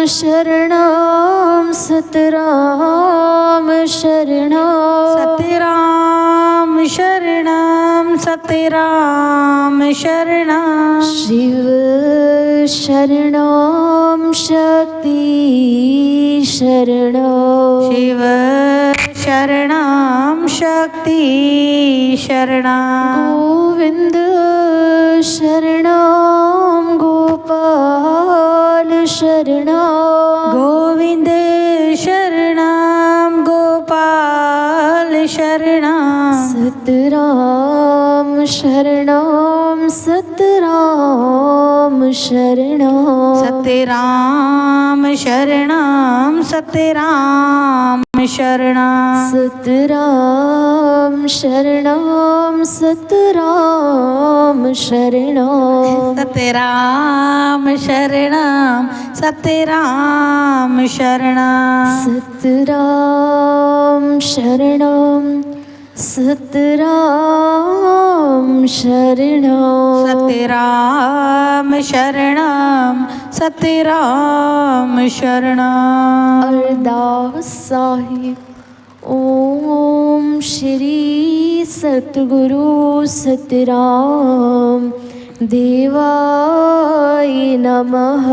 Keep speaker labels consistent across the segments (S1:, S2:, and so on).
S1: शरणं सतराम शरणं
S2: सतराम शरणं सतराम शरणं
S1: शिव शरणं शक्ति शरणं
S2: शिव शरणं शक्ति शरणं
S1: गोविंद शरणं गोपाल शरणं
S2: गोविंद शरणं गोपाल शरणं
S1: सतराम शरणं सतराम शरणं
S2: सतराम शरणं सतराम शरणं
S1: सतराम शरणं सतराम शरणं
S2: सतराम शरणं सतराम शरणं
S1: सतराम शरणं सतराम शरणं
S2: सतराम शरणं सतराम शरणं
S1: अरदास साहिब ओम श्री सतगुरु सतराम देवाय नमः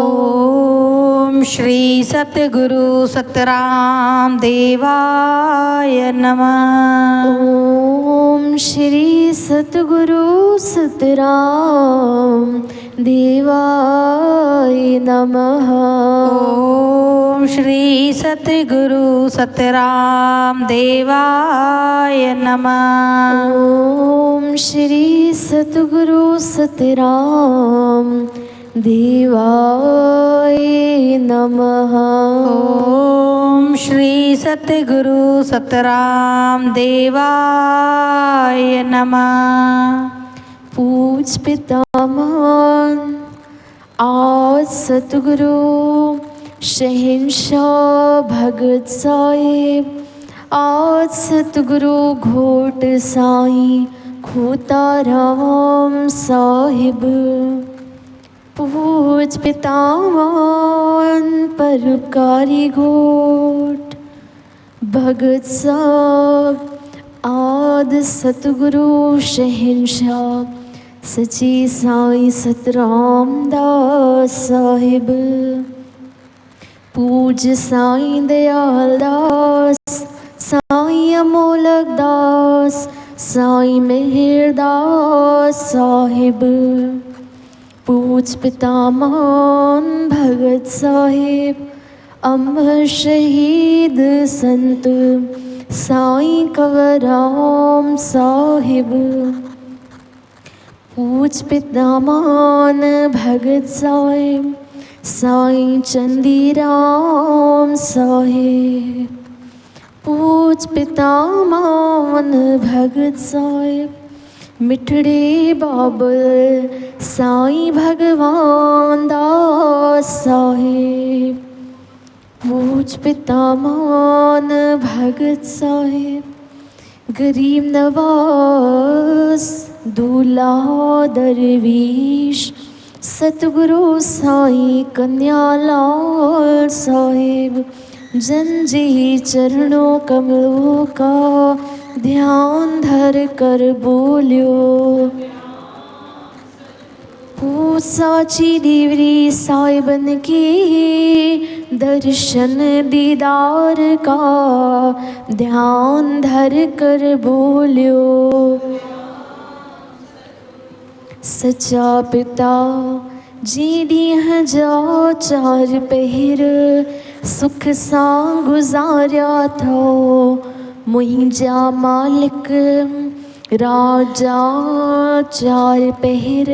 S2: ओम श्री सतगुरु सतराम देवाय नमः
S1: ओम श्री सतगुरु सतराम देवाय नमः
S2: ओम श्री सतगुरु सतराम देवाय नमः
S1: ओम श्री सतगुरु सतराम देवाय नमः
S2: ओम श्री सतगुरु सतराम देवाय नमः
S1: पूज पितामह आज सतगुरु शहंशाह भगत साहिब आज सतगुरु घोट साईं खोताराम साहिब पूज पितामह परोपकारी घोट भगत साहब आद सतगुरु शहंशाह सची साईं सतराम दास साहिब पूज साईं दयाल दास साईं अमोलक दास साईं मेहर दास साहिब पूज पितामह भगत साहिब अमर शहीद संत साईं कंवरराम साहिब पूज पितामह भगत साहिब साईं चंदीराम साहिब पूज पितामह भगत साहिब मिठड़े बाबल साईं भगवान दास साहिब पूज पितामह भगत साहिब गरीब नवाज दूल्हा दरवीश सतगुरु साईं कन्यालाल साहिब जन जी चरणों कमलों का ध्यान धर कर बोलियो साची डिवरी साहिबन की दर्शन दीदार का ध्यान धर कर बोलियो सच्चा पिता जी जाओ चार पहर सुख सा गुजारिया थो मुझा मालिक राजा चार पहर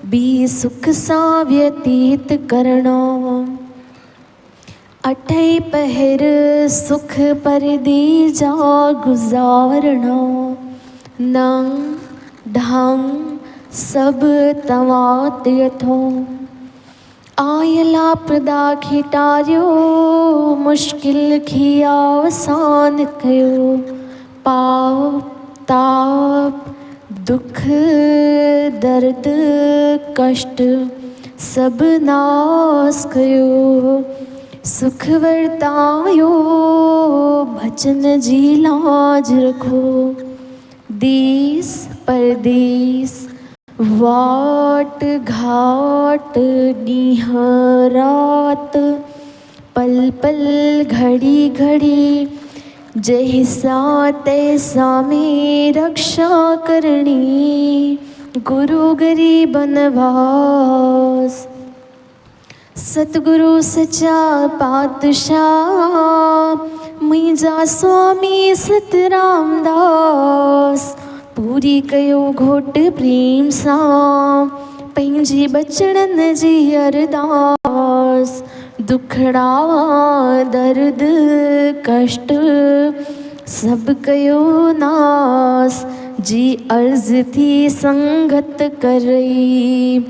S1: भी सुख सा व्यतीत करना अठे पहर सुख पर दी जा गुजारना नंग ढंग सब तवात यथो आयला प्रदा खिटारियो मुश्किल खी आसान कयो पाप ताप दुख दर्द कष्ट सब नास कयो। सुख वर्तायो भजन जी लाज रखो। देश परदेश वाट घाट ॾींह रात पल पल घड़ी घड़ी जैसा तैसा में रक्षा करनी। गुरु गरीब नवास सतगुरु सच्चा पातशाह मुंहिंजा स्वामी सतराम दास। पूरी कयो घोट प्रेम सां पंहिंजे बचड़नि जी अरदास। दुखड़ा दर्द कष्ट सब कयो नास जी अर्ज थी संगत करई।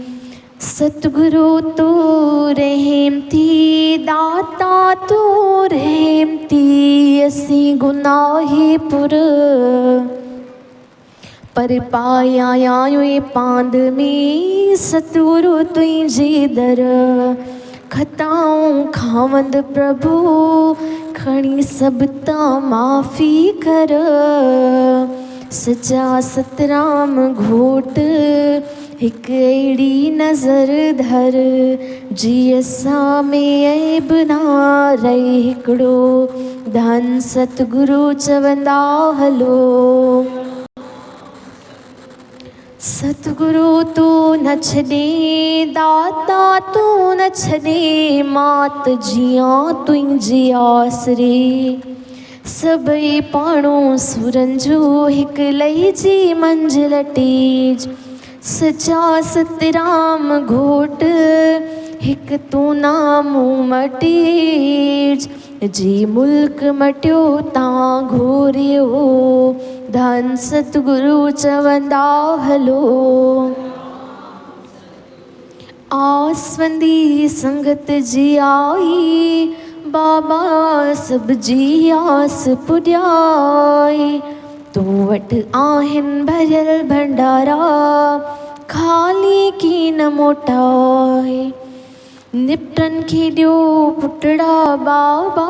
S1: सतगुरु तो रहम थी दाता तो रहम थी असी गुनाहे पुर। पर पाया आयो ये पांद में सतगुरु तुझे दर। खताऊं खावंद प्रभु खणी सब ता माफ़ी कर। सच्चा सतराम घोट हिक अहिड़ी नज़र धर जी असां में ऐब ना रहे। हिकिड़ो धन सतगुरु चवंदा हलो। सतगुरु तू न छॾे दाता तू न छॾे मात जियां तुंहिंजी आसरे। सभई पाणो सुरनि जो हिकु लहिजी मंज़िल टेज। सच्चा सतराम घोट हिकु तू नामो मटेज। जी मुल्क मटियो तां घोरियो धन सतगुरु चवंदा हलो। आसवंदी संगत जी आई बाबा सब जी आस पुॼाई। तो वटि आहिनि भरियल भंडारा ख़ाली की न मोटाए। निपटन खे ॾियो पुटड़ा बाबा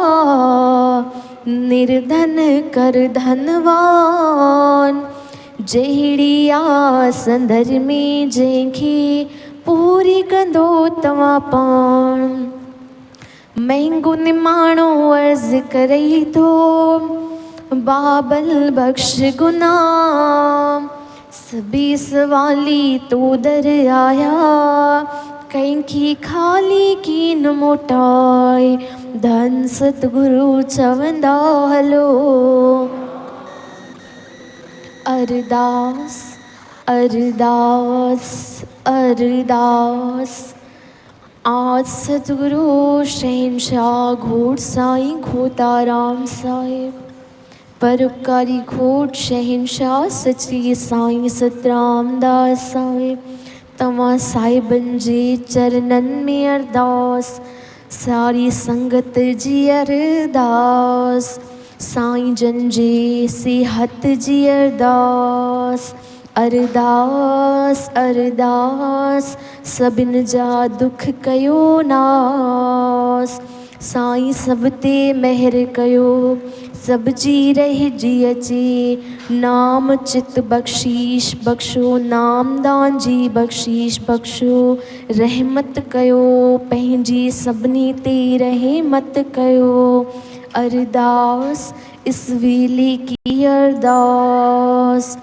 S1: निर्धन कर धनवान। जहिड़ी आस अंदर में जंहिंखे पूरी कंदो तव्हां पाण। महांगो निमाणो अर्ज़ करई थो बाबल बख्श गुनाह। सभी सवाली तो दर आया कंहिंखे ख़ाली की न मोटाए। धन सतगुरु चवंदा हलो। अरदास अरदास अरदास। आज सतगुरु शहनशाह घोट साईं खोताराम साहिब परोपकारी घोट शहनशाह सची साईं सतराम दास साहिब तव्हां साहिबनि जे चरणनि में अरदास। सारी संगत जी अरदास। साईं जन जे सिहत जी अरदास। अरदास अरदास सभिनि जा दुख कयो नास। साईं सब ते महर कयो सब जी रहिजी अचे। नाम चित बख्शीश बख्शो नामदान जी बख्शीश बख्शो। रहमत कयो पंहिंजी सभिनी ते रहमत कयो। अरदास इस वेले की अरदास।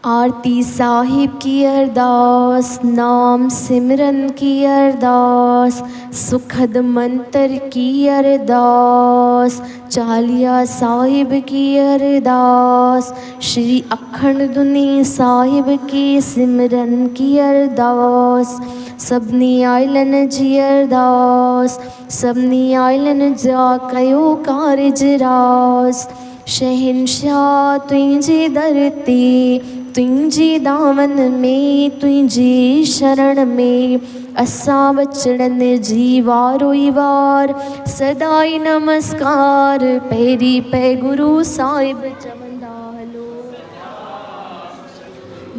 S1: आरती साहिब की अरदास। नाम सिमरन की अरदास। सुखद मंत्र की अरदास। चालिया साहिब की अरदास। श्री अखंड दुनी साहिब की सिमरन की अरदास। सभिनी आइलन जी अरदास। सभिनी आइलन जा कयो कारज रास। शहनशाह तुंहिंजे दर ते तुंहिंजी दामन में तुंहिंजी शरण में असां बचड़नि जी वारो ई वार सदाई नमस्कार। पहिरीं पै गुरु साहिब चवंदा हलो।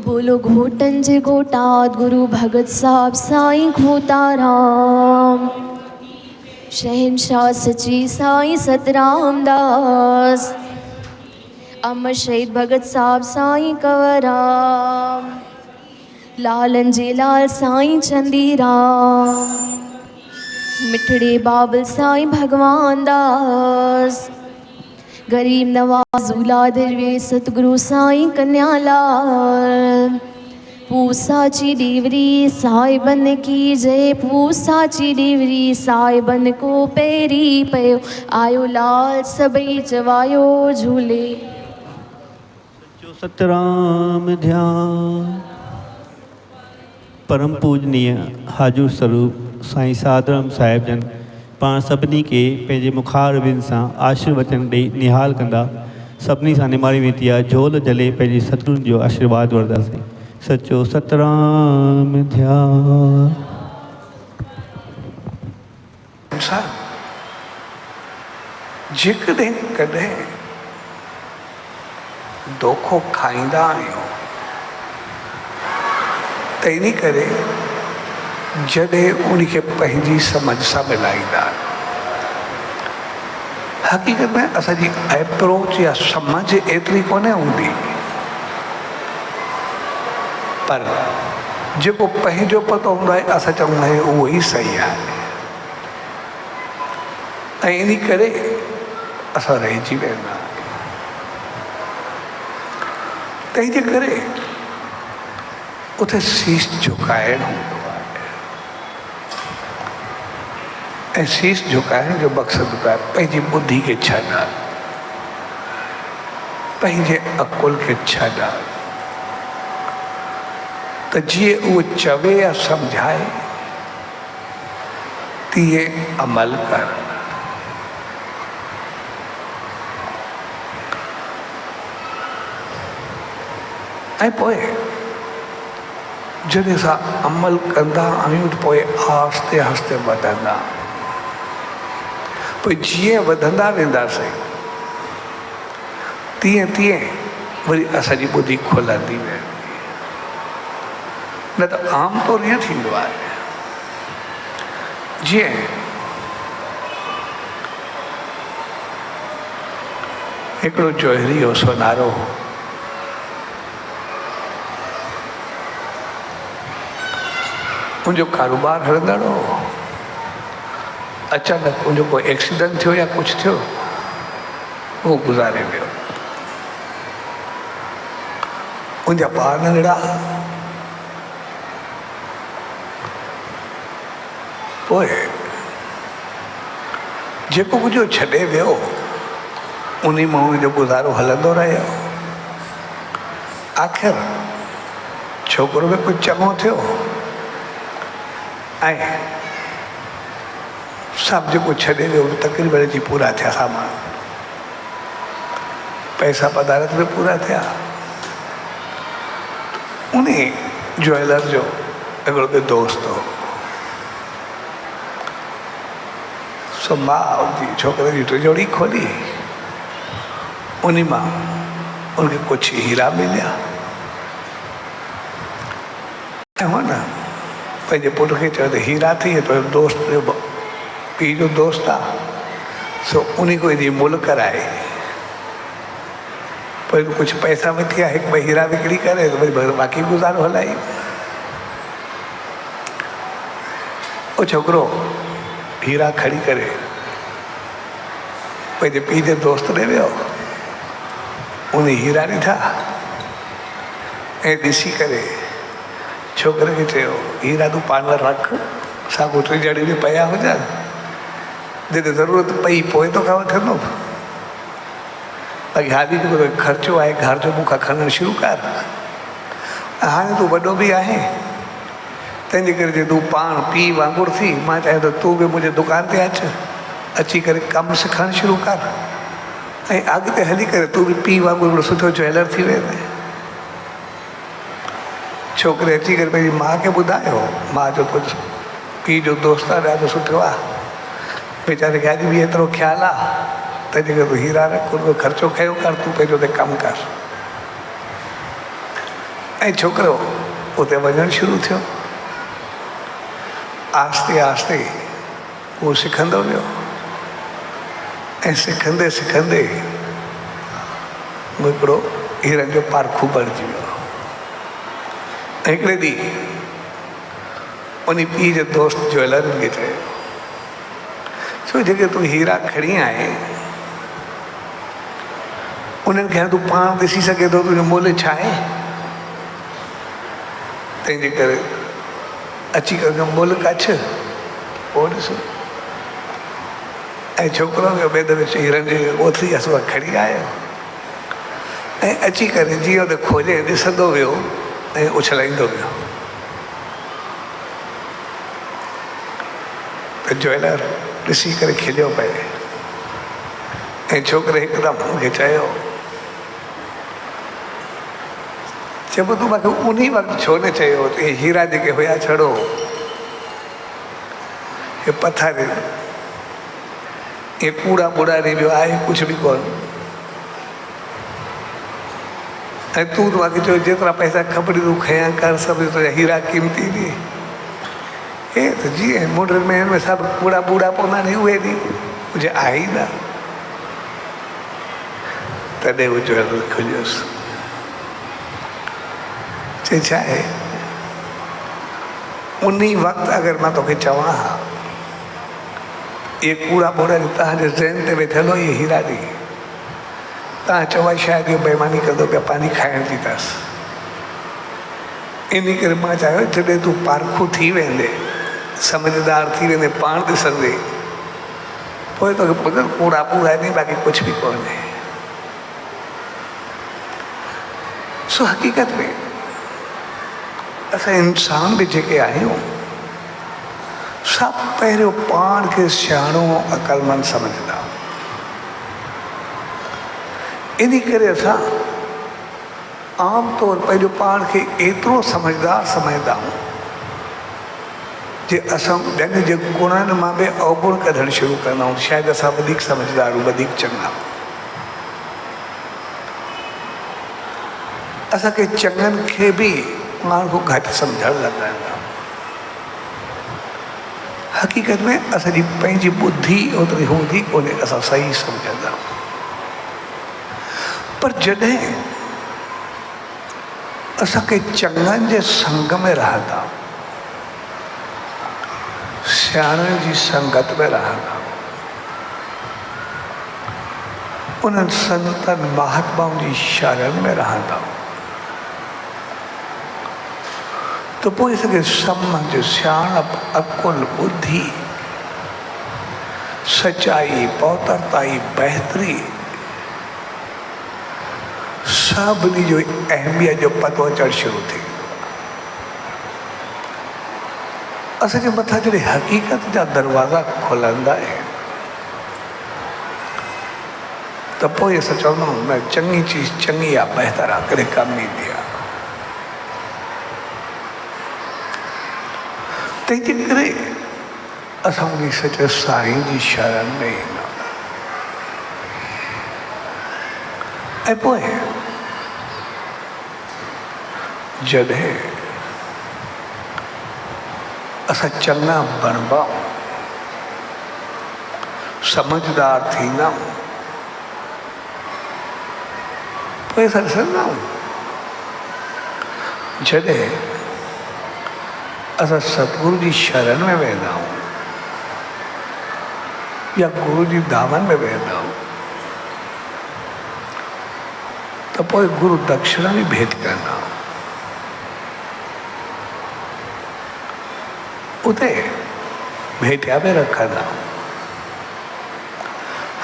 S1: बोलो घोटन जे घोटात गुरु भगत साहब साईं खोताराम। शहनशाह सची साईं सतराम दास। अमर शहीद भगत साहब साईं कंवरराम। लालन जे लाल साईं चंदीराम। मिठड़े बाबल साईं भगवान दास। गरीब नवाज उलादरवे सतगुरु साईं कन्यालाल। पूसाची डिवरी साहिबन की जय। पूसाची डिवरी साहिबन को पैरी पयो। आयो लाल सबई चवायो झूले।
S3: सतराम ध्यान। परम पूजनीय हाजूर स्वरूप साईं साधराम साहिब जन पाण सभिनी के पंहिंजे मुखारबिन सां आशीर्वचन ॾेई निहाल कंदा। सभिनी सां निमाणी वेती आहे झोल जले पंहिंजे सतगुरुनि जो आशीर्वाद वठंदासीं। सचो सतराम ध्यान।
S4: जेकॾहिं कॾहिं दोखो खाईंदा आहियूं त इन करे जॾहिं उनखे पंहिंजी समझ सां मिलाईंदा आहियूं। हक़ीक़त में असांजी एप्रोच या समझ एतिरी कोन्हे हूंदी, पर जेको पंहिंजो पतो हूंदो आहे असां चवंदा आहियूं उहो ई सही आहे। ऐं इन करे असां रहिजी वेंदा आहियूं। तंहिंजे करे उते शीश झुकाइण हूंदो आहे। ऐं शीश झुकाइण जो मक़सदु आहे पंहिंजी ॿुधी खे छॾणु, पंहिंजे अकुल खे छॾणु, त जीअं उहो चवे या सम्झाए तीअं अमल कर। ऐं पोइ जॾहिं असां अमल कंदा आहियूं त पोइ आहिस्ते आहिस्ते वधंदा। पोइ जीअं वधंदा वेंदासीं तीअं तीअं वरी असांजी ॿुधी खुलंदी वेंदी। न त आमतौर ईअं थींदो आहे जीअं हिकिड़ो जोहरी हो सोनारो, उनजो कारोबार हलंदड़ हो। अचानक उनजो कोई एक्सीडेंट थियो या कुझु थियो, उहो गुज़ारे वियो। उनजा ॿार नंढड़ा, पोइ जेको कुझु छॾे वियो उन मां उनजो गुज़ारो हलंदो रहियो। आख़िर छोकिरो बि कुझु चङो थियो ऐं सभु जेको छॾे वियो तक़रीबन जी पूरा थिया सामान, पैसा पदारत बि पूरा थिया। उन ज्वेलर जो हिकिड़ो ॿियो दोस्त हो, सो मां जी छोकिरे जी तिजोरी खोली, उन मां उनखे कुझु हीरा मिलिया। ऐं हुन पंहिंजे पुट खे चयो त हीरा थी तो दोस्त जो पीउ जो दोस्त आहे, सो उन को हेॾी मुल कराए। पोइ कुझु पैसा विकी आहे, हिकु ॿ हीरा विकिणी करे त वरी बाक़ी गुज़ारो हलाई। उहो छोकिरो हीरा खणी करे पंहिंजे पीउ जे दोस्त ॾे वियो। उन हीरा ॾिठा ऐं ॾिसी करे छोकिरे खे चयो, हीरा तूं पाण वटि रख, साॻो टिजड़ी बि पिया हुजनि, जॾहिं ज़रूरत पई पोइ तोखां वठंदो। बाक़ी हाली जेको ख़र्चो आहे घर जो मूंखां खणणु शुरू कर। हाणे तूं वॾो बि आहे, तंहिंजे करे जे तूं पाण पीउ वांगुरु थी, मां चाहियां थो तूं बि मुंहिंजे दुकान ते अची करे कमु सिखणु शुरू कर, ऐं अॻिते हली करे तूं बि पीउ वांगुरु सुठो ज्वेलर थी वेंदे। छोकिरे अची करे पंहिंजी माउ खे ॿुधायो। माउ जो कुझु पीउ जो दोस्त आहे, ॾाढो सुठो आहे, वीचारे खे अॼु बि एतिरो ख़्यालु आहे, तंहिंजे करे तूं हीरा रख, उनजो ख़र्चो खयो कर, तूं पंहिंजो ते कमु कर। ऐं छोकिरो उते वञणु शुरू थियो। आस्ते आस्ते उहो सिखंदो वियो ऐं सिखंदे सिखंदे हिकिड़ो हीरनि जो पारखू बणिजी वियो। हिकिड़े ॾींहुं उन पीउ जे दोस्त ज्वेलरनि खे चयो, छो जेके तूं हीरा खणी आए उन्हनि खे तूं पाण ॾिसी सघे थो तुंहिंजो मुल्ह छा आहे, तंहिंजे करे अची करे मुल्ह कछ पोइ ॾिसो। ऐं छोकिरो ॿियो ॿिए दफ़े हीरनि जी ओतिरी असुआ खणी आयो ऐं अची करे जीअं त खोले ॾिसंदो वियो ऐं उछलाईंदो वियो। त ज्वेलर ॾिसी करे खिलियो पए ऐं छोकिरे हिकदमि मूंखे चयो, चइबो तूं मूंखे उन वक़्तु छो न चयो त हीरा जेके हुया छड़ो हे पथर ये कूड़ा बूड़ा नहीं वियो आहे कुझु बि कोन। ऐं तूं त मूंखे चयो जेतिरा पैसा खपनि तूं खयां कर, सभु तुंहिंजा हीरा क़ीमती ॾे। हे त जीअं मुंडनि में हिन में सभु कूड़ा बूड़ा पवंदा आहिनि उहे ॾे, कुझु आहे ई न। तॾहिं उहो ज्वेलर खुलियोसि, चई छा आहे, उन वक़्तु अगरि मां तोखे चवां हा ये कूड़ा बूड़ा तव्हांजे ज़हन ते वेठल हो, ये हीरा ॾे, तव्हां चवां शायदि इहो बेईमानी कंदो पिया, पंहिंजी खाइण जी अथसि। इन करे मां चाहियो जॾहिं तूं पारखू थी वेंदे, समझदार थी वेंदे, पाण ॾिसंदे, पोइ तोखे पुछंदो कूड़ा बूड़ा नहीं, बाक़ी कुझु बि कोन्हे। सो हक़ीक़त में असां इंसान बि जेके आहियूं सभु पहिरियों पाण खे सियाणो अक़लमंद समझंदा। इन करे असां आमतौर पंहिंजो पाण खे एतिरो समझदार समझंदा आहियूं जे असां ॿियनि जे गुणनि मां बि अवगुण कढणु शुरू कंदा आहियूं। शायदि असां वधीक समझदार आहियूं, वधीक चङा। असांखे चङनि खे बि माण्हू घटि सम्झणु लॻंदा। हक़ीक़त में असांजी पंहिंजी बुद्धि ओतिरी हूंदी कोन्हे, असां सही सम्झंदा। पर जॾहिं असांखे चङनि जे संग में रहंदा, सियाणनि जी संगत में रहंदा, उन्हनि संतनि महात्माउनि जी शरण में रहंदा, तो पोइ असांखे सम्झ, सियाणप, अकुल, बुद्धि, सच्चाई, पौतरताई, बहितरी सभिनी जो अहमियत जो पतो अचणु शुरू थी वियो। असांजे मथां जॾहिं हक़ीक़त जा दरवाज़ा खुलंदा आहिनि त पोइ असां चवंदा आहियूं न चङी चीज़ चङी आहे, बहितर आहे, कॾहिं कमु ईंदी आहे। तंहिंजे करे असां उन सचे साईं जी शरण में ईंदा ऐं पोइ जॾहिं असां चङा बणबा, समझदार थींदा, पोइ असां ॾिसंदा आहियूं जॾहिं असां सतगुरु जी शरण में वेंदा आहियूं या गुरु जी दामन में वेंदा आहियूं त पोइ गुरु दक्षिणा बि भेट कंदा। उते भेटिया बि रखंदा।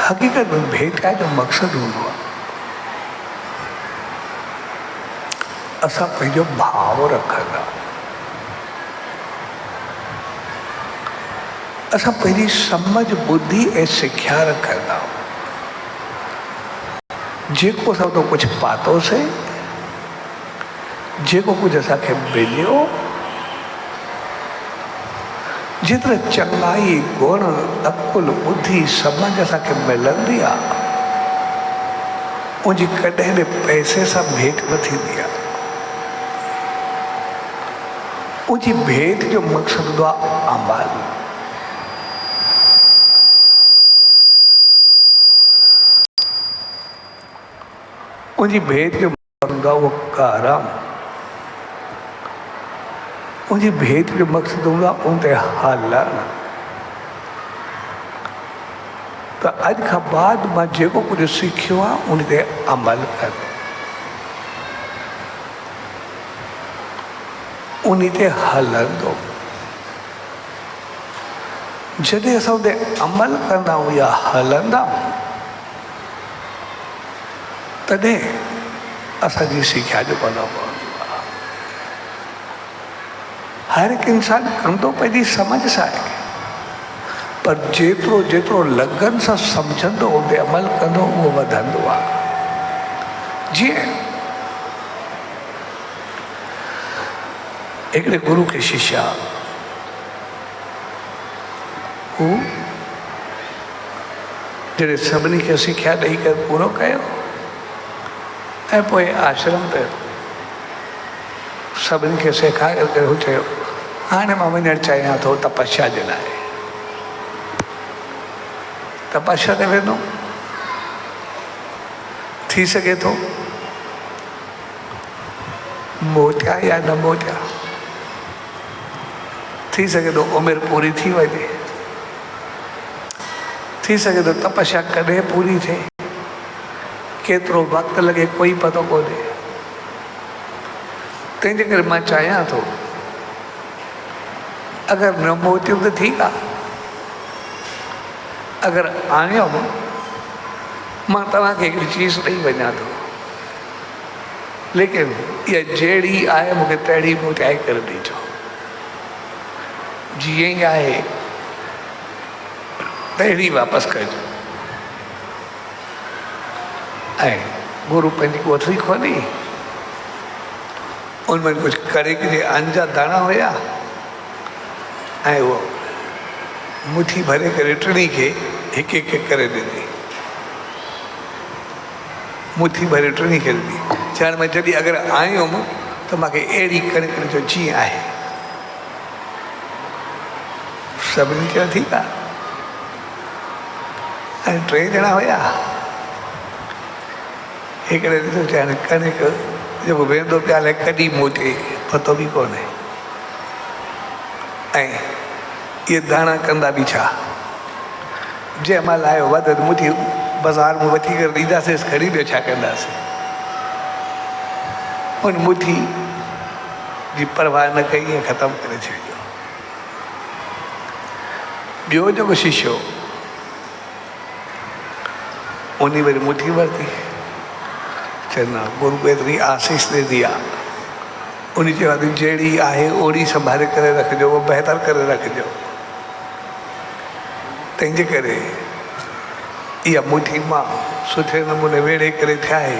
S4: हक़ीक़त में भेटिया जो मक़सदु हूंदो आहे असां पंहिंजो भाव रखंदा, असां पंहिंजी समझ, बुद्धि ऐं सिख्या रखंदा। जेको असां तो कुझु पातोसीं, जेको कुझु असांखे मिलियो, जेतिरा चङाई, गुण, अकुल, बुद्धि, समझ असांखे मिलंदी आहे उनजी कॾहिं बि पैसे सां भेट न थींदी आहे। उनजी भेंट जो मक़सदु हूंदो आहे अमल। उनजी भेंट जो मक़सदु हूंदो आहे उहो करम। उनजी भेंट जो मक़सदु हूंदो आहे उन ते हलणु। त अॼु खां बाद मां जेको कुझु सिखियो आहे उन ते अमल कर, उन ते हलंदो। जॾहिं असां उन ते अमल कंदा आहियूं या हलंदा आहियूं तॾहिं असांजी सिख्या जो पनो पवंदो आहे। हर हिकु इंसानु कंदो पंहिंजी सम्झ सां आहे, पर जेतिरो जेतिरो लगन सां सम्झंदो उन ते अमल कंदो उहो वधंदो आहे। जीअं हिकिड़े गुरू खे शिष्य हू जॾहिं सभिनी खे सिख्या ॾेई करे पूरो कयो ऐं पोइ आश्रम ते सभिनी खे सेखारे करे हू चयो हाणे मां वञणु चाहियां थो तपस्या जे लाइ। तपस्या ते वेंदो, थी सघे थो मोटिया या न मोटिया, थी सघे थो उमिरि पूरी थी वञे, थी सघे थो तपस्या कॾहिं पूरी थिए, केतिरो वक़्तु लॻे कोई पतो कोन्हे। तंहिंजे करे मां चाहियां थो अगरि न मोटियूं त ठीकु आहे, अगरि आयुमि मां तव्हांखे हिकिड़ी चीज़ ॾेई वञा थो, लेकिन इहा जहिड़ी आहे मूंखे तहिड़ी मोटाए करे ॾिजो, जीअं ई आहे तहिड़ी वापसि कजो। ऐं गुरू पंहिंजी कोठरी खोली, उनमें कुझु कड़े जे अन्न जा दाणा हुया ऐं उहो मुठी भरे करे टिनी खे हिकु हिकु करे ॾिनी, मुठी भरे टिनी खे ॾिनी। चवण में जॾहिं अगरि आयुमि त मूंखे अहिड़ी कणिक ॾिजो जीअं आहे। सभिनी चयो ठीकु आहे। ऐं 3 ॼणा हुया, हिकिड़े ॾिठो चवनि कणिक जेको वेंदो पिया हले कॾहिं मोटे पतो बि कोन्हे, ऐं इहे दाणा कंदा बि छा, जंहिं महिल आयो वधि मुठी बाज़ारि में वठी करे ॾींदासीं, खणी ॿियो छा कंदासीं। उन मुठी जी परवाह न कई, ईअं ख़तमु करे छॾियो। ॿियो जेको शिष्यो उन वरी मुठी वरिती, चवंदा गुरू एतिरी आसीस ॾिनी आहे, उन चयो आहे जहिड़ी आहे ओड़ी संभाले करे रखिजो, उहो बहितर करे रखिजो। तंहिंजे करे इहा मुठी मां सुठे नमूने वेड़े करे ठाहे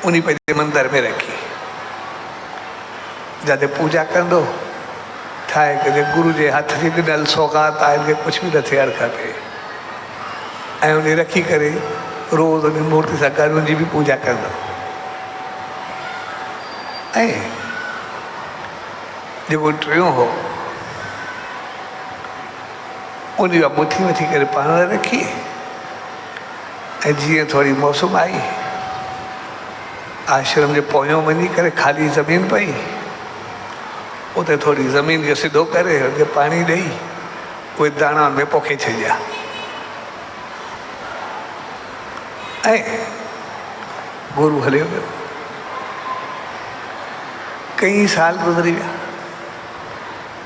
S4: उन पंहिंजे मंदर में रखी, जिते पूजा कंदो ठाहे करे गुरू जे हथ जी ॾिनल सौगात आहे, हिनखे कुझु बि न थियणु खपे, ऐं उन रखी करे रोज़ उन मूर्ति सां गॾु उनजी बि पूजा कंदो। ऐं जेको टियों हो उन जा मुठी वठी करे पाण रखी, ऐं जीअं थोरी मौसम आई आश्रम जे पोयों वञी करे ख़ाली ज़मीन पई, उते थोरी ज़मीन खे सिधो करे हुनखे पाणी ॾेई उहे दाणा में पोखे छॾिया। ऐं गुरू हलियो वियो। कई साल गुज़री विया,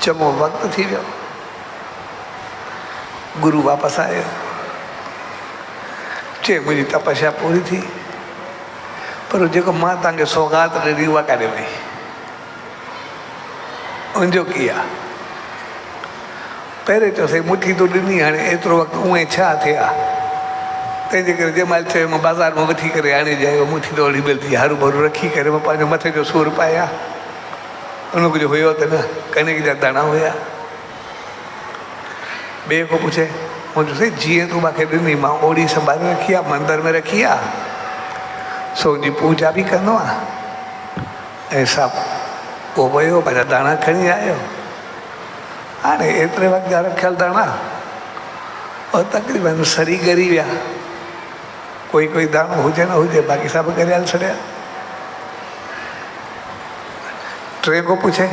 S4: चङो वक़्तु थी वियो, गुरू वापसि आयो, चए मुंहिंजी तपस्या पूरी थी, पर जेको मां तव्हांखे सौगात ॾिनी उहा काॾे वई, उनजो की आहे। पहिरें चयोसीं मुठी तो ॾिनी, हाणे एतिरो वक़्तु उहे छा थिया, तंहिंजे करे जंहिं महिल चयो मां बाज़ारि मां वठी करे आणे जायो, मुठी त ओड़ी मिलंदी, हरू भरू रखी करे मां पंहिंजो मथे जो सूरु पाया, उन कुझु हुयो त न, कणिक जा दाणा हुया। ॿिए को पुछे, मूं चयोसीं जीअं तूं मूंखे ॾिनी मां ओड़ी संभाले रखी आहे, मंदर में रखी आहे, सो उनजी पूजा बि कंदो आहे ऐं सभु उहो वियो पंहिंजा दाणा खणी आयो। हाणे एतिरे वक़्त जा रखियल दाणा और तक़रीबन सड़ी ॻरी विया। कोई कोई दाणो हुजे न हुजे, बाक़ी सभु ॻरियल छॾिया। टे को पुछे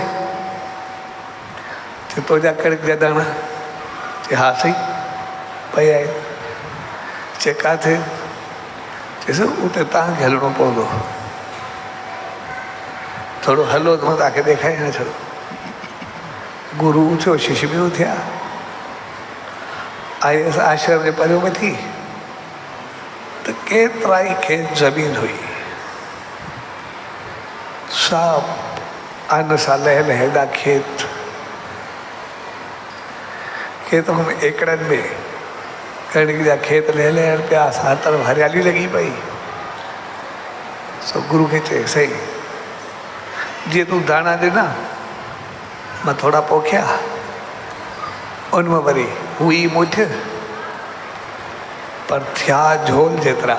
S4: चए तुंहिंजा कणिक जा दाणा? चए हा सही पिया आहिनि। चए किथे? चएसि उते तव्हांखे हलिणो पवंदो, थोरो हलो त मां तव्हांखे ॾेखारियां। छो गुरू ऊंचो शिष्य ॿियो थिया। आयसि आश्रम जे परियो में थी त केतिरा ई खेत ज़मीन हुई, सभु अन सां लहंदा खेत। खेतों में एकड़नि में कणिक जा खेत लहलहनि पिया, हर तरफ़ हरियाली लॻी पई। सो गुरू खे चए सही, जीअं तूं दाणा ॾिना मां थोरा पोखिया, उनमें वरी हुई मुठ पर थिया झोल जेतिरा।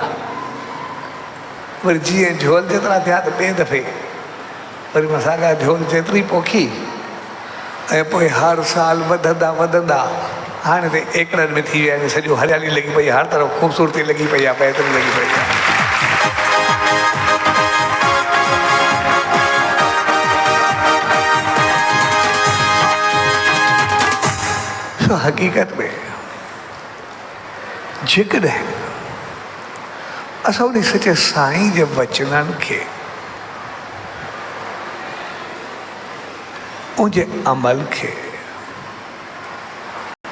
S4: वरी जीअं झोल जेतिरा थिया त ॿिए दफ़े वरी मां साॻा झोल जेतिरी पोखी ऐं पोइ हर साल वधंदा वधंदा हाणे त एकड़नि में थी विया आहिनि। सॼो हरियाली लॻी पई, हर तरफ़ ख़ूबसूरती लॻी पई आहे, बहितरी लॻी पई आहे। सो हक़ीक़त में जेकॾहिं असां उन सचे साईं जे वचननि खे उनजे अमल खे,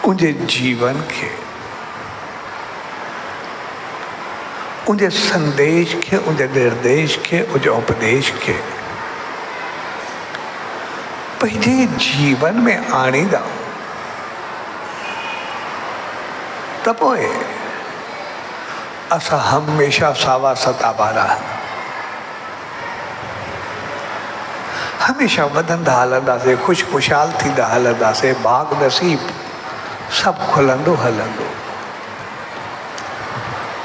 S4: उनजे जीवन खे, उनजे संदेश खे, उनजे निर्देश खे, उनजे उपदेश खे पंहिंजे जीवन में आणींदा त पोइ असां हमेशह सावा सताबा रहंदा, हमेशह वधंदा हलंदासीं, ख़ुशख़ुशाल थींदा हलंदासीं, बाग नसीब सभु खुलंदो हलंदो,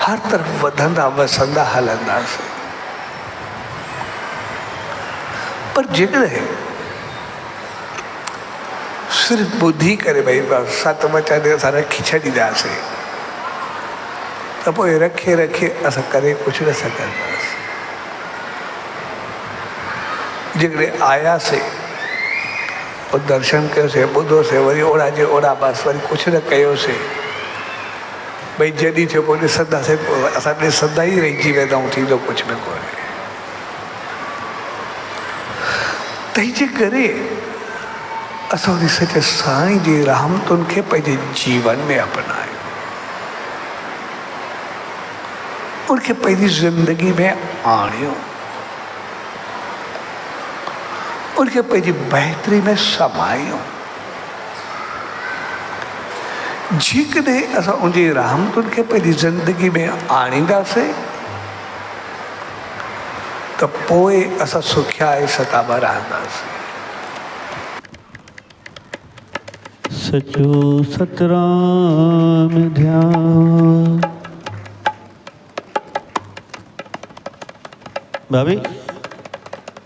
S4: हर तरफ़ वधंदा वसंदा हलंदासीं। पर जेकॾहिं सिर्फ़ु ॿुधी करे भई बसि सत वचन असां रखी छॾींदासीं त पोइ रखे रखे असां करे कुझु न सघंदासीं। जेकॾहिं आयासीं पोइ दर्शन कयोसीं, ॿुधोसीं, वरी ओड़ा जे ओड़ा बसि वरी कुझु न कयोसीं, भई जॾहिं थियो पोइ ॾिसंदासीं, पोइ असां ॾिसंदा ई रहिजी वेंदा, थींदो कुझु बि कोन्हे। तंहिंजे करे असां उन सचे साईं जी रहमतुनि खे पंहिंजे जीवन में अपनायूं, उनखे पंहिंजी ज़िंदगी में आणियूं, उनखे पंहिंजी बहितरी में समायूं। जेकॾहिं असां उनजी रहमतुनि खे पंहिंजी ज़िंदगी में आणींदासीं त पोइ असां सुखिया ऐं सताबा रहंदासीं।
S3: सचो सतराम ध्यान। भाभी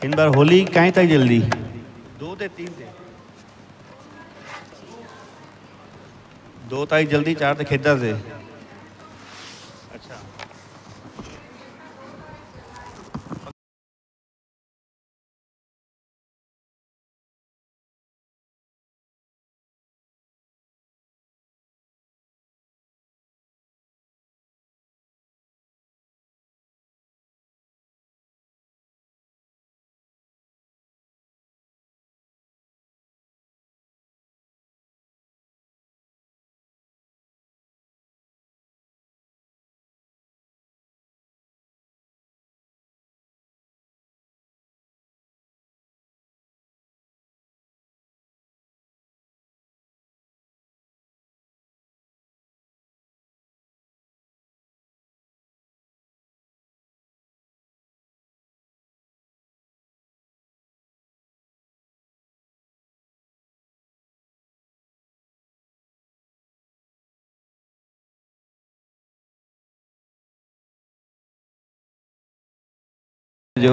S3: इन बार होली कहीं तक जल्दी? 2 ते 3 ते 2 तारीख जल्दी, 4 ते खेदा से। अच्छा जो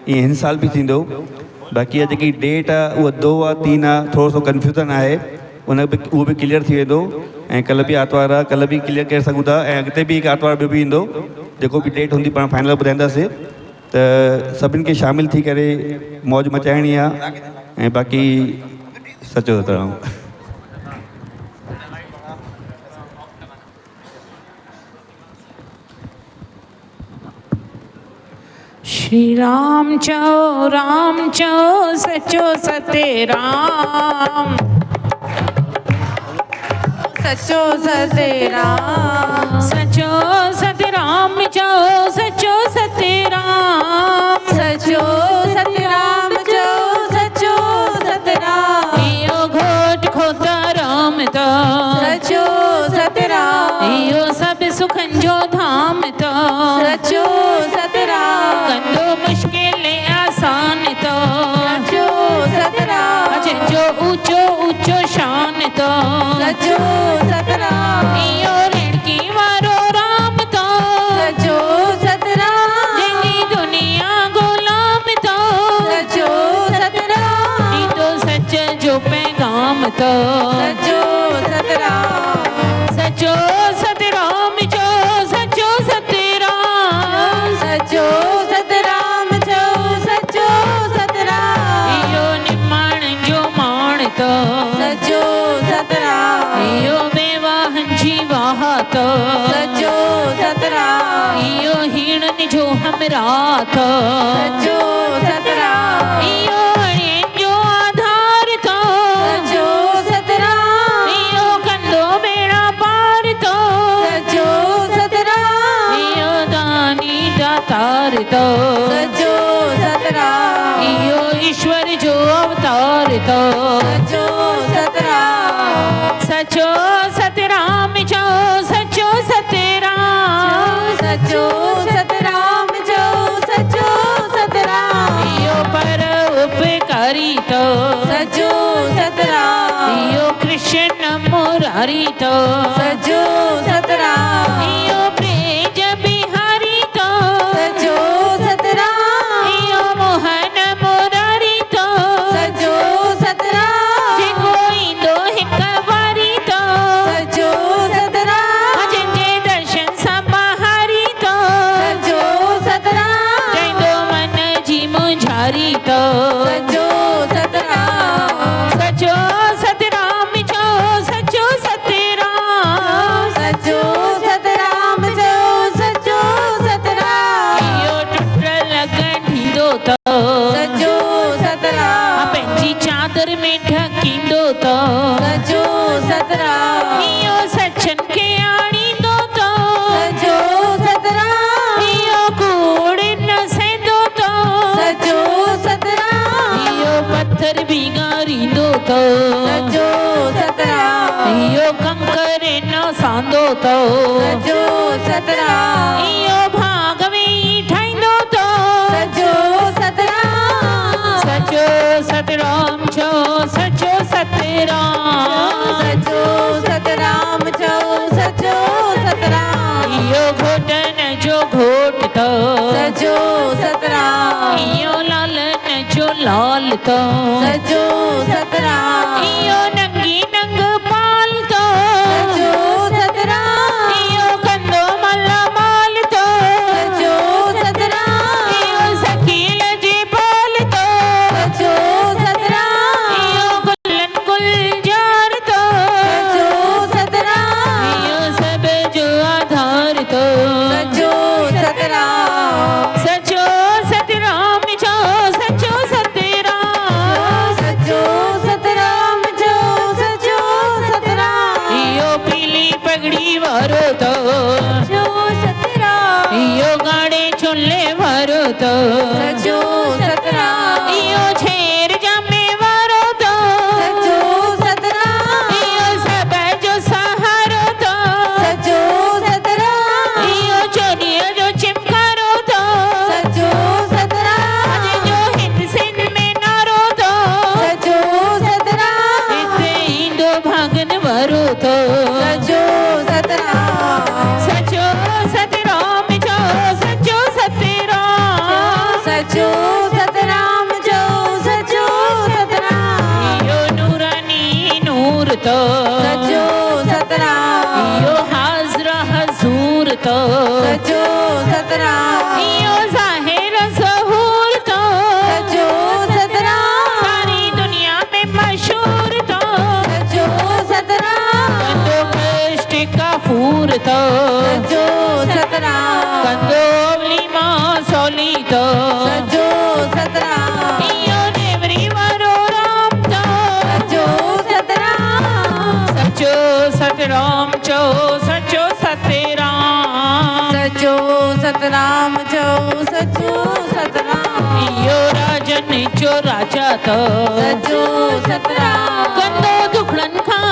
S3: ये हिन साल भी थींदो। बाक़ी इहा जेकी डेट आहे उहा 2 आहे 3 आहे, थोरो सो कन्फ्यूज़न आहे, उहो बि क्लियर थी वेंदो। ऐं कल्ह बि आर्तवार आहे, कल्ह बि क्लियर करे सघूं था, ऐं अॻिते बि हिकु आर्तवार ॿियो बि ईंदो, जेको बि डेट हूंदी पाण फाइनल ॿुधाईंदासीं। त सभिनि खे शामिल थी करे मौज मचाइणी आहे। ऐं बाक़ी सचो सतराम।
S2: श्री राम चओ सचो सतराम, सचो सतराम, सचो सतराम चओ सचो सतराम, सचो सतराम चओ सचो सतराम। इहो घोट खोता राम तो सचो सतराम, इहो सभु सुखनि जो धाम तो सचो सतराम, कंदो मुश्किल आसान तो सचो सतराम, जंहिंजो ऊंचो ऊंचो शान तो सचो सतराम, इहो रिणकी वारो राम तो सचो सतराम, जंहिंजी दुनिया गुलाम तो सचो सतराम, ॾींदो सच जो पैगाम तो सचो सतराम, सचो सतराम जो सचो सतराम, सचो सतराम जो सचो सतराम, इहो निमाण जो माण तो सचो सतराम, इहो बेवाहन जी वाह तो सचो सतराम, इहो हीणनि जो हमरा तो सचो सतराम, इहो अणियनि जो आधार तो सचो सतराम, इहो कंदो बेड़ा पार तो सचो सतराम, इहो दानी दातार तो सचो सतराम, इहो ईश्वर जो अवतार तो सचो सतराम, सचो सतराम जो सचो सतराम, सचो सतराम जो सचो सतराम, इहो पर उपकारी तो सचो सतराम, इहो कृष्ण मुरारी तो सचो सतराम, इहो ब्रज बिहारी तो सचो सतराम, इहो मोहन मुरारी तो सचो सतराम, जेको ईंदो हिकु वारी तो सचो सतराम, जंहिंजे दर्शन सां बहारी तो सचो सतराम, चईंदो मन जी मुंझारी तो सचो सतराम, सचो सतराम जो सचो सतराम, सचो सतराम जो सचो सतराम, इहो टुटल ॻंढींदो तो सचो सतराम, पंहिंजी चादर में ढकींदो तो सचो सतराम, इहो सचनि खे आणींदो तो सचो सतराम, इहो कूड़ न सहंदो तो सचो सतराम, इहो पत्थर भी ॻारींदो तो सचो सतराम, इहो कंकर न सांदो तो सचो सतराम, इहो भाग में ठाहींदो तो सचो सतराम, सचो सतराम जो सचो सतराम, सचो सतराम जो सचो सतराम, इहो घोटन जो घोट तो सचो सतराम, इहो लालन जो लाल तो सचो सतराम, इहो नंगी नंग पाल तो सचो सतराम, इहो कंदो माला माल तो सचो सतराम, इहो सखील जे पाल तो सचो सतराम, इहो गुलन गुलजार तो सचो सतराम, इहो सब जो आधार तो सचो सतराम, सचो सतराम जो सचो सतराम, सचो सतराम जो सचो सतराम, इहो पीली पगड़ी वारो तो सचो सतराम, इहो गाड़े चुल्ले वारो तो सचो सतराम, इहो छेर जामे वारो तो सचो सतराम, इहो सब जो सहारो तो सचो सतराम, इहो चोरीअ जो चिमकारो तो सचो सतराम, जो हिंद सिंध में नारो तो सचो सतराम, हिते ईंदो भागन वारो तो सचो सतराम, सचो सतराम जो सचो सतराम, सचो सतराम जो सचो तो
S5: सचो सतराम
S2: इयो हाज़रा हज़ूर तो
S5: सचो सतराम
S2: इयो ज़ाहिर ज़हूर तो
S5: सचो सतराम
S2: सारी दुनिया में मशहूर तो
S5: सचो सतराम
S2: कंदो कष्ट काफूर तो
S5: सचो सतराम
S2: कंदो अवली मां सोली तो
S5: सचो सतराम
S2: इयो देवरी वारो राम तो
S5: सचो सतराम
S2: सचो सतराम चो सचो सतराम
S5: सचो सतराम जो सचो सतराम
S2: इयो राजन चो राजा तो
S5: सचो सतराम
S2: कंदो दुखड़न खां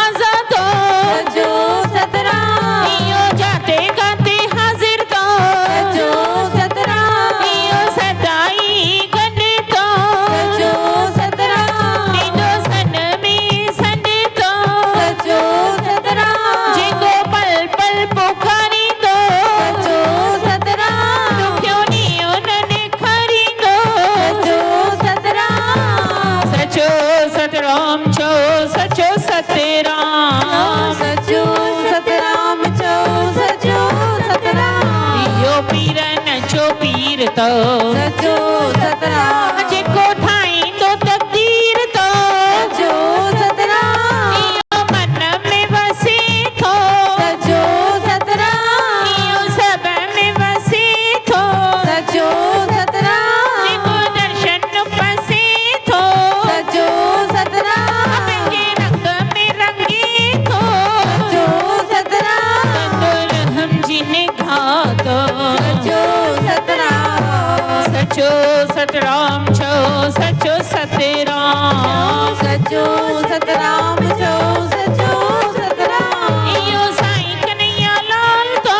S2: आज़ादो
S5: सचो सतराम
S2: इयो जाते गाते हाज़िर तो
S5: सचो सतराम
S2: इयो सदाई गॾु तो
S5: सचो सतराम
S2: ॾींदो सन में सॾ तो
S5: सचो सतराम
S2: जेको पल पल पुकारींदो
S5: सचो सतराम
S2: ॾुखियो ॾींहुं न ॾेखारींदो
S5: सचो सतराम
S2: सचो सतराम चो सचो सतराम
S5: सचो सतराम चो सचो सतराम
S2: इयो पीरन चो पीर तो
S5: सचो सतराम
S2: जेको ठाहींदो तक़दीर तो
S5: सचो सतराम
S2: इयो मन में वसे थो
S5: सचो सतराम
S2: इयो सभ में वसे थो
S5: सचो सतराम
S2: जेको दर्शन पसे थो
S5: सचो सतराम
S2: पंहिंजे रंग में रंगे थो
S5: सचो सतराम
S2: कंदो रहम जी निगाह तो
S5: सचो सतराम
S2: सचो सतराम चो सचो सतराम
S5: सचो सतराम जो सचो सतराम
S2: इयो साईं कन्हैया लाल तो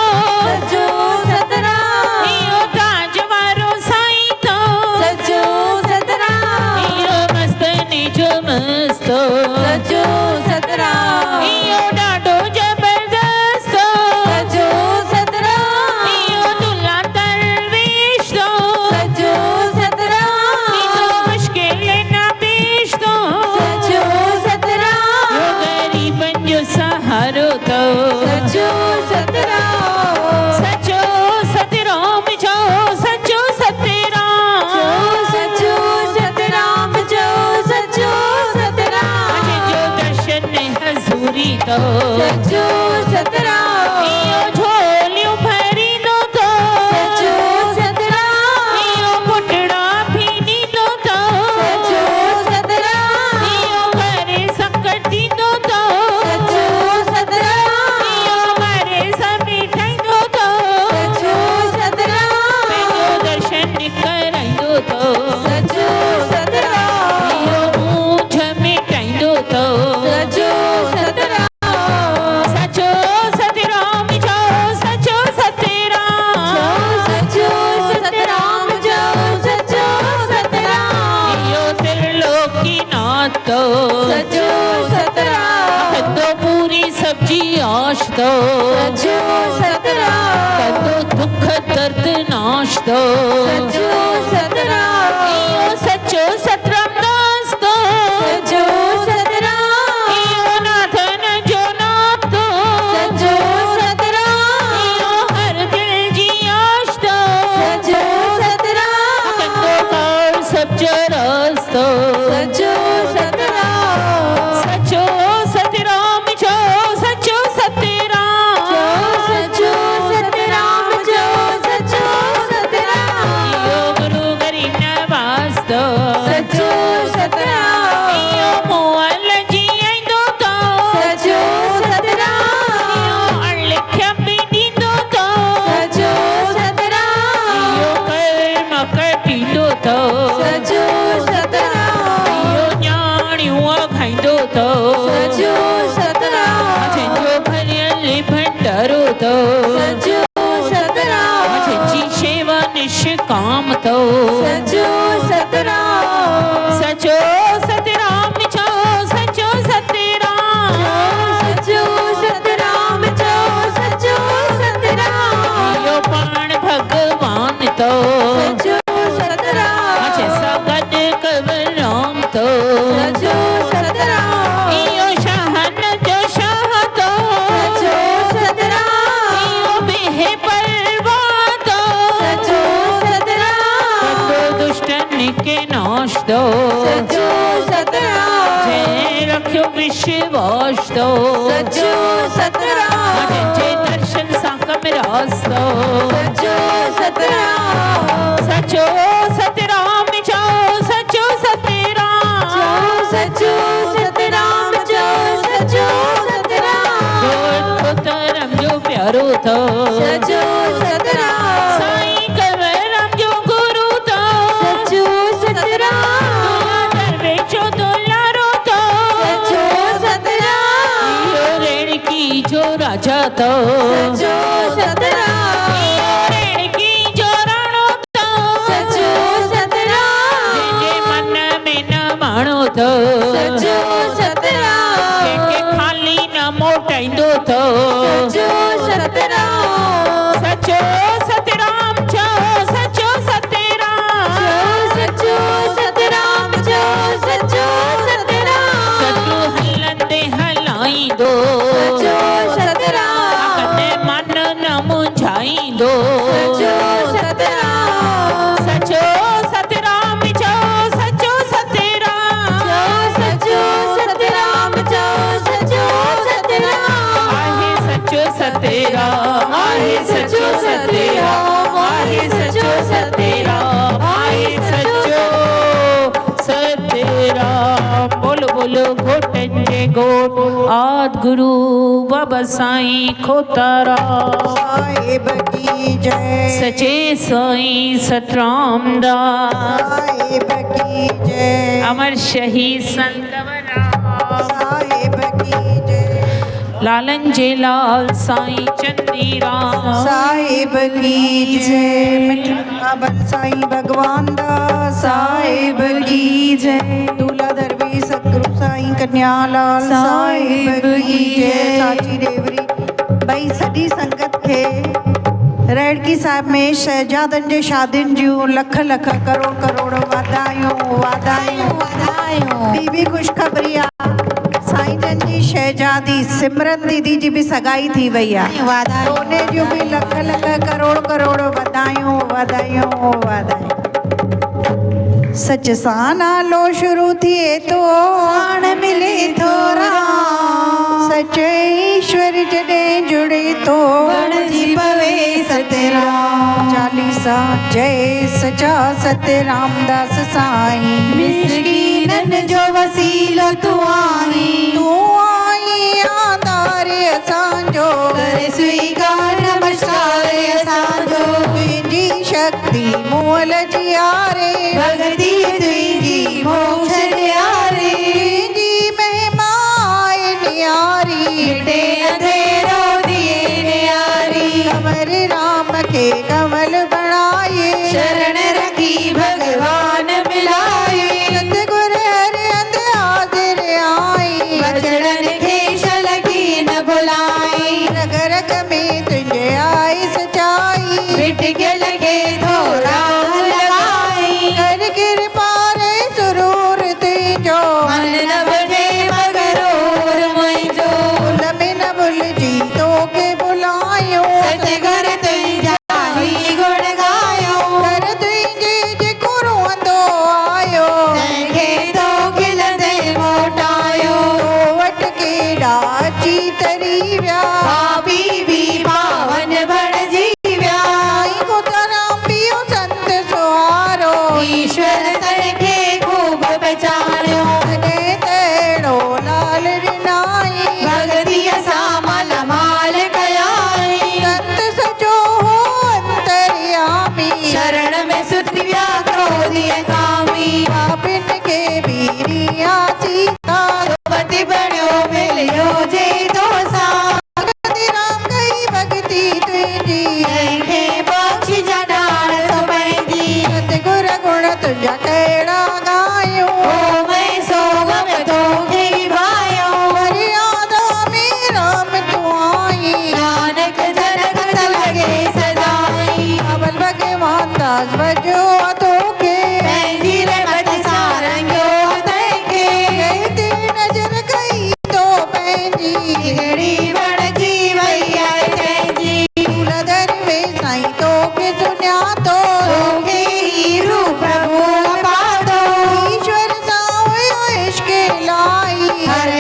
S5: सचो सतराम
S2: इयो ताज वारो साईं तो
S5: सचो सतराम
S2: इयो मस्तनी जो मस्तो
S5: सचो सतराम
S2: इयो ॾाढो जबरदस्त
S5: सचो सतराम
S2: इयो दुल्हा दरवेश तो
S5: सचो सतराम
S2: इयो मुश्किल न पेश तो
S5: सचो सतराम
S2: इयो गरीबन जो सहारो तो
S5: सचो सतराम
S2: सचो सतराम जो सचो सतराम
S5: सचो सतराम जो सचो सतराम
S2: जो दर्शन हज़ूरी तो
S5: सचो सतराम
S2: इयो झोलियूं भरींदो तो
S5: सचो सतराम
S2: इयो पुटड़ा भी ॾींदो तो
S5: सचो सतराम
S2: इयो करे संकट ॾींदो तो
S5: सचो सतराम
S2: इयो मारे सभी ठाहींदो तो
S5: सचो सतराम
S2: पंहिंजो दर्शन कराईंदो तो
S5: सचो सतराम
S2: इयो मूंझ मिटाईंदो तो
S5: सचो सतराम
S2: सचो सतराम जो सचो सतराम
S5: सचो सतराम जो सचो सतराम
S2: इयो त्रिलोकी नाथ तो
S5: सचो सतराम
S2: कंदो पूरी सब्जी आश तो
S5: सचो सतराम
S2: कंदो दुख दर्द नाश तो
S5: सचो सतराम
S2: इयो सचो सतराम दास तो
S5: सचो सतराम
S2: इयो नाथन जो नाथ तो
S5: सचो सतराम
S2: इयो हर दिल जी आश तो
S5: सचो सतराम
S2: कंदो काल सब जरस तो
S5: सचो सतराम
S2: सचो सतराम जो सचो सतराम
S5: सचो सतराम जो सचो सतराम
S2: इयो गुरु गरीब नवाज़ तो
S5: सचो सतराम
S2: इयो मुअल जी आईंदो तो
S5: सचो सतराम
S2: इयो अणलिखिया बि ॾींदो तो
S5: सचो सतराम
S2: इयो कर्म कटींदो तो
S5: सचो सतराम
S2: इयो ॼाणियूं आखाईंदो तो
S5: सचो सतराम
S2: जंहिंजो भरियल भंडारो तो
S5: सचो सतराम
S2: जंहिंजी शेवा निष्काम तो
S5: सचो सतराम
S2: सचो सतराम जो सचो सतराम
S5: सचो सतराम जो सचो सतराम
S2: इयो पाण भगवान तो
S5: सचो सतराम
S2: जैसा गॾु कवर राम तो
S5: सचो सतराम
S2: इयो रखियो विश्वास तो
S5: सचो सतराम
S2: जंहिंजे दर्शन सां कमु रास्तो
S5: सचो सतराम
S2: सचो सतराम चओ सचो सतराम
S5: सचो सतराम जो सचो सतराम
S2: तो धर्म जो प्यारो थो
S5: सचो सतराम
S2: साईं कंवरराम जो गुरु थो
S5: सचो सतराम
S2: दरवेश जो दुलारो थो
S5: सचो सतराम
S2: इहो रेणकी जो राजा थो
S5: सचो सतराम
S2: इहो रेणकी जो राणो थो
S5: सचो सतराम
S2: जंहिंजे मन में न माणो थो
S5: सचो सतराम
S2: जंहिंखे खाली न मोटाईंदो थो
S5: सचो सतराम
S2: सचो सतराम चओ सचो सतराम
S5: सचो सतराम जो सचो सतराम
S2: सचो हलंदे हलाईंदो
S5: सचो सतराम
S2: कॾहिं मन न मुंझाईंदो
S5: सचो सतराम
S2: सचो सतराम चओ सचो सतराम
S5: सचो सतराम जो सचो सतराम
S2: आहे सचो सतराम
S5: आहे सचो सतराम आहे सचो सतराम
S2: आहे सचो सतराम बोलो बोलो घोटन जे घोट आद गुरु बाबा साईं खोताराम
S6: साहिब की जय
S2: सचे साईं सतराम दास
S6: साहिब की जय
S2: अमर शहीद संतवरा
S6: साहिब की जय
S2: लालन जे लाल साईं चंदीराम
S6: साहिब की जय मिठा बन साईं भगवान दा साहिब की जय दूल्हा दरवेश सतगुरु साईं कन्यालाल साहिब की जय साची रेवरी भाई सॼी संगत खे रेड़की साहिब में शहजादनि जे शादियुनि जूं लख लख करोड़ करोड़ वाधायूं वाधायूं ॿी बि ख़ुशख़बरी आहे साईं जन जी शहजादी सिमरन दीदी जी भी सगाई थी वई आहे उन्हें जो भी लख लख करोड़ करोड़ वाधायूं वाधायूं वाधायूं सच सां नालो शुरू थिए तो हाण मिले थो राम सच ईश्वर जॾहिं जुड़े तो बणजी पवे सतराम चालीसा जय सचा सतराम दास साईं मिसकीनन जो वसीलो तू आई आधार असांजो करे स्वीकार नमस्कार असांजो तुंहिंजी शक्ति मोल जी आरे भगती तुंहिंजी मोक्ष ॾियारे तुंहिंजी महिमा आहे न्यारी मिटे अंधेरो दिए न्यारी कंवर राम के कमल बणाए शरण रखी भगवान मिलाए सतगुर हर अंध हाजिर आई बचड़न खे लगी न बुलाई रग रग में तुझे आई सच्चाई मिट के लगे थोड़ा लगाई कर कृपा रे सुरूर तुझो मन न बजे मगरूर मुझो भूल में न भूल जी तो के बुलायो सतगुर तुझा ही गुण गायो कर तुझे जे गुरु अंदो आयो तंहिंखे तो खिलंदे मोटायो वट के डाची तरी व्या पापी भी पावन बणजी व्या साईं खोताराम पियो संत सुहारो ईश्वर तंहिंखे खूब पहचानियो तॾहिं तहिड़ो लाल ॾिनाई भगतीअ सां माल माल कयाई संत सचो हो अंतर्यामी शरण में सुधी व्या क्रोधीअ कामी पापिन खे बीरिया सीता सोबती बणियो मिलियो जे दोसा भगति राम कई भगति तुंहिंजी तंहिंखे बख़्श जॾाण तो पंहिंजी सतगुर गुण तुंहिंजा कहिड़ा गायो ओ मैं सोगम तोखे भायो मर्यादा में राम तूं आई नानक जनक त लगे सदाई अवल भगवान दास बजो तोखे पंहिंजी रहमत सां रंगियो तंहिंखे ते नज़र कई तो पंहिंजी हिकिड़ी बणजी वई आहे तंहिंजी दूल्हा दरवेश साईं तोखे सुञातो तोखे ही रूप प्रभु पातो ईश्वर सां हुयो इश्क लाई हर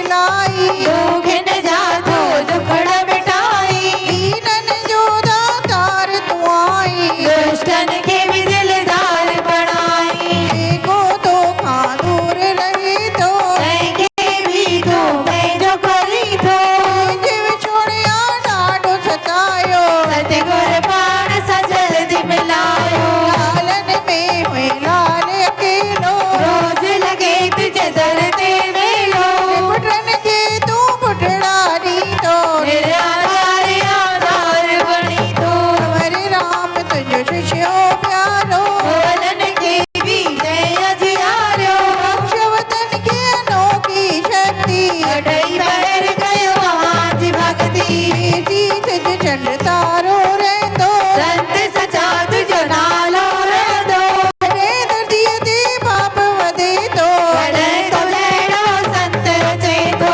S6: मिलाई
S5: दुखन जातो दुखड़ा मिटाई
S6: दीनन जो दातार तू आई
S5: दुष्टन के भी दिलदार बनाई
S6: देखो तो कहाँ दूर रही तो
S5: मैं के भी तो मैं जो करी तो
S6: जीव छोड़िया डाडो सतायो
S5: सतगुर पाण सा जल्दी मिलायो
S6: लालन में हुए लाल अकेलो
S5: रोज लगे तुझे दर्दे मेलो
S6: पुटन के तू पुटड़ारी तो
S5: मेरे आधार आधार बनी तो
S6: हमारे राम तुझो शिष्यो प्यारो
S5: बोलन के भी जय अजियारो
S6: रक्षवतन की अनोखी शक्ति
S5: अटई पैर गयो आज भक्ति
S6: जी तुझ चंड तारो रे तो
S5: संत सचा तुझो नालो रे दो
S6: रे दर्दिय दे पाप वदे तो
S5: बड़े तो लेडो संत रचे तो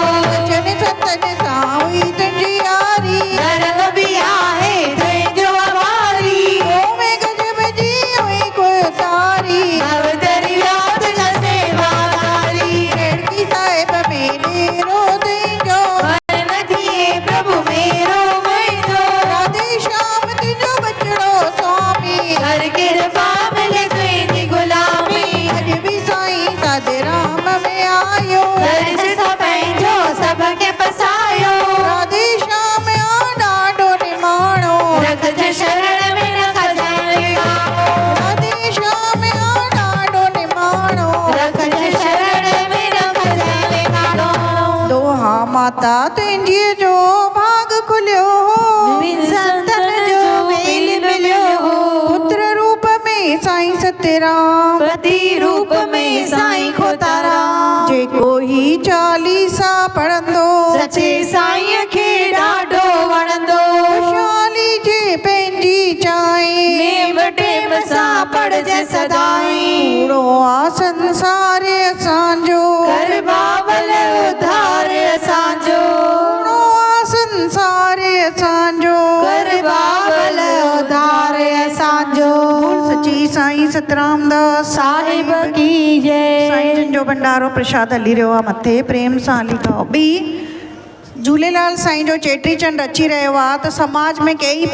S6: जन सतन सावी तंजियारी
S5: नरक भी आहे तुझो हमारी
S6: ओ में गजब जी हुई कोई सारी
S5: अवतरी व्याध का सेवादारी
S6: रेड़की साहेब मेरे रो दे जो
S5: मन थिए प्रभु मेरो मैं तो
S6: राधे श्याम तुझो बचड़ो स्वामी
S5: हर कृपा मिले तुझी गुलामी
S6: अज भी साईं साधे राम में आयो
S5: दर्श सपैंजो सबके पसायो
S6: राधे श्याम डाडो निमाणो
S5: रख ज शरण में न खजाएगा
S6: राधे श्याम डाडो निमाणो
S5: रख ज शरण में न खजाएगा
S6: दोहा माता तुंहिंजी जो भाग खुलियो हो
S5: बिन संतन जो मेल मिलियो हो
S6: पुत्र रूप में साईं सतराम
S5: पति रूप में साईं खोताराम
S6: जेको ही चालीसा पढ़ंदो
S5: सचे साईं खे ॾाढो वणंदो
S6: खुशहाली जे पंहिंजी चाहे
S5: नेम टेम सां पढ़जे सदाईं
S6: कूड़ो आ संसार असांजो
S5: कर बाबल उधार असांजो
S6: कूड़ो आ संसार असांजो
S5: कर बाबल उधार असांजो
S6: सची साईं सतराम दास
S5: साहिब की जय
S6: साईं जन जो भंडारो प्रसाद हली रहियो आहे मथे प्रेम सां हली खाओ ॿी झूलेलाल साईं जो चेटी चंड अची रहियो आहे त समाज में कई